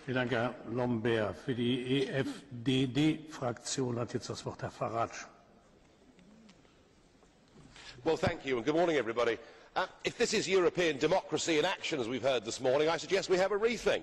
Vielen Dank, Herr Lambert. Für die EFDD-Fraktion hat jetzt das Wort Herr Farage. Well, thank you, and good morning, everybody. If this is European democracy in action, as we've heard this morning, I suggest we have a rethink.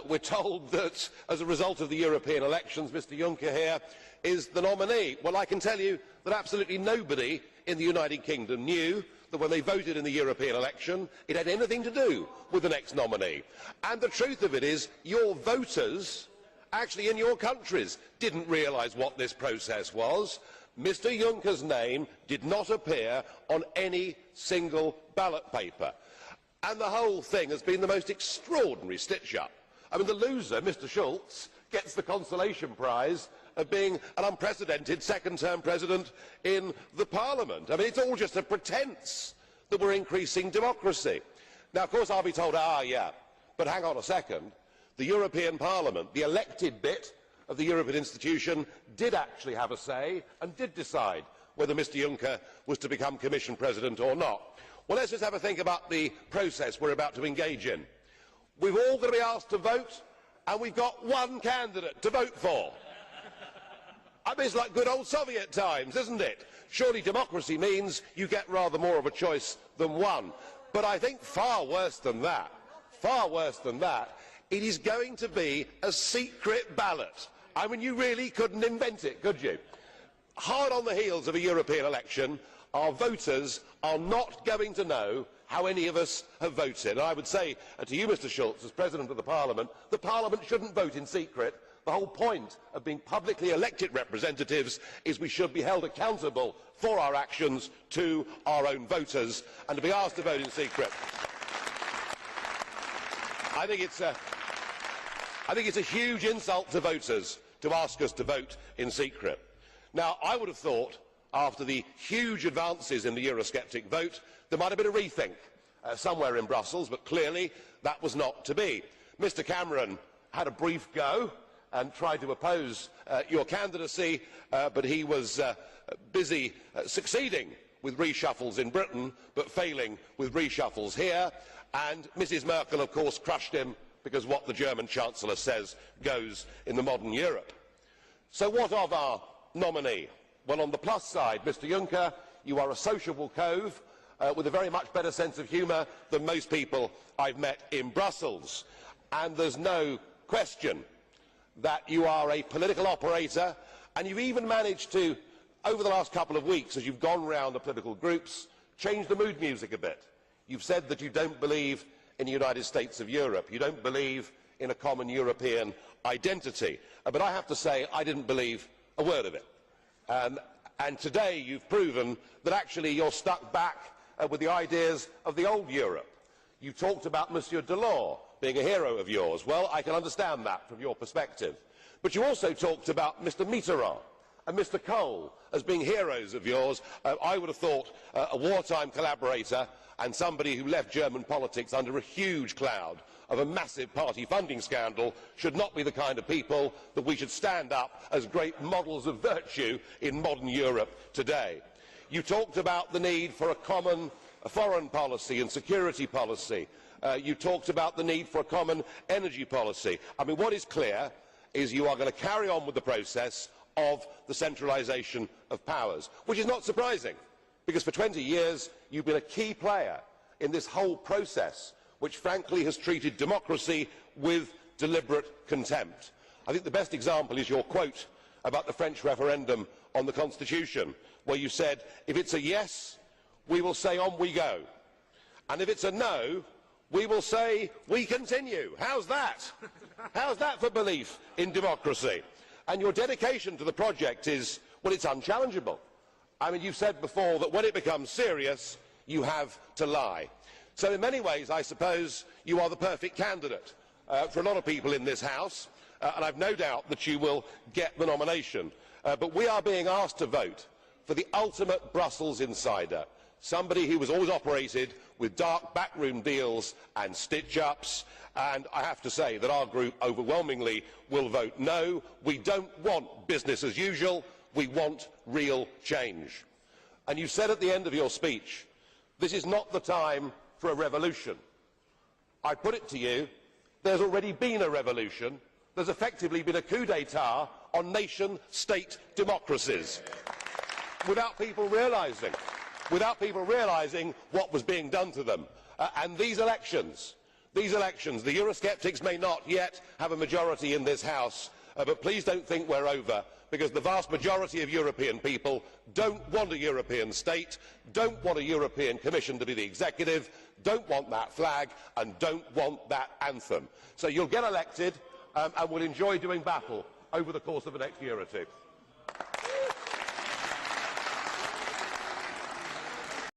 We're told that, as a result of the European elections, Mr Juncker here is the nominee. Well, I can tell you that absolutely nobody in the United Kingdom knew that when they voted in the European election, it had anything to do with the next nominee. And the truth of it is, your voters, actually in your countries, didn't realise what this process was. Mr Juncker's name did not appear on any single ballot paper. And the whole thing has been the most extraordinary stitch-up. I mean, the loser, Mr Schulz, gets the consolation prize of being an unprecedented second-term president in the Parliament. I mean, it's all just a pretence that we're increasing democracy. Now, of course, I'll be told, yeah, but hang on a second. The European Parliament, the elected bit of the European institution, did actually have a say and did decide whether Mr Juncker was to become Commission President or not. Well, let's just have a think about the process we're about to engage in. We've all got to be asked to vote, and we've got one candidate to vote for. I mean, it's like good old Soviet times, isn't it? Surely democracy means you get rather more of a choice than one. But I think far worse than that, it is going to be a secret ballot. I mean, you really couldn't invent it, could you? Hard on the heels of a European election, our voters are not going to know how any of us have voted. And I would say to you, Mr Schulz, as President of the Parliament shouldn't vote in secret. The whole point of being publicly elected representatives is we should be held accountable for our actions to our own voters, and to be asked to vote in secret, I think it's a huge insult to voters to ask us to vote in secret. Now, I would have thought, after the huge advances in the Eurosceptic vote, there might have been a rethink somewhere in Brussels, but clearly that was not to be. Mr Cameron had a brief go and tried to oppose your candidacy, but he was busy succeeding with reshuffles in Britain, but failing with reshuffles here. And Mrs Merkel, of course, crushed him, because what the German Chancellor says goes in the modern Europe. So what of our nominee? Well, on the plus side, Mr Juncker, you are a sociable cove with a very much better sense of humour than most people I've met in Brussels. And there's no question that you are a political operator, and you've even managed to, over the last couple of weeks, as you've gone round the political groups, change the mood music a bit. You've said that you don't believe in the United States of Europe. You don't believe in a common European identity. But I have to say, I didn't believe a word of it. And today you've proven that actually you're stuck back with the ideas of the old Europe. You talked about Monsieur Delors being a hero of yours. Well, I can understand that from your perspective. But you also talked about Mr Mitterrand and Mr Kohl as being heroes of yours. I would have thought a wartime collaborator and somebody who left German politics under a huge cloud of a massive party funding scandal should not be the kind of people that we should stand up as great models of virtue in modern Europe today. You talked about the need for a common foreign policy and security policy. You talked about the need for a common energy policy. I mean, what is clear is you are going to carry on with the process of the centralisation of powers, which is not surprising, because for 20 years you've been a key player in this whole process, which frankly has treated democracy with deliberate contempt. I think the best example is your quote about the French referendum on the Constitution, where you said, if it's a yes, we will say on we go, and if it's a no, we will say we continue. How's that? How's that for belief in democracy? And your dedication to the project is, well, it's unchallengeable. I mean, you've said before that when it becomes serious, you have to lie. So in many ways, I suppose, you are the perfect candidate for a lot of people in this House, and I've no doubt that you will get the nomination. But we are being asked to vote for the ultimate Brussels insider, somebody who has always operated with dark backroom deals and stitch-ups, and I have to say that our group overwhelmingly will vote no. We don't want business as usual, we want real change. And you said at the end of your speech, this is not the time for a revolution. I put it to you, there's already been a revolution. There's effectively been a coup d'etat on nation-state democracies without people realising what was being done to them. And these elections, the Eurosceptics may not yet have a majority in this House, but please don't think we're over, because the vast majority of European people don't want a European state, don't want a European Commission to be the executive, don't want that flag and don't want that anthem. So you'll get elected and we'll enjoy doing battle over the course of the next year or two.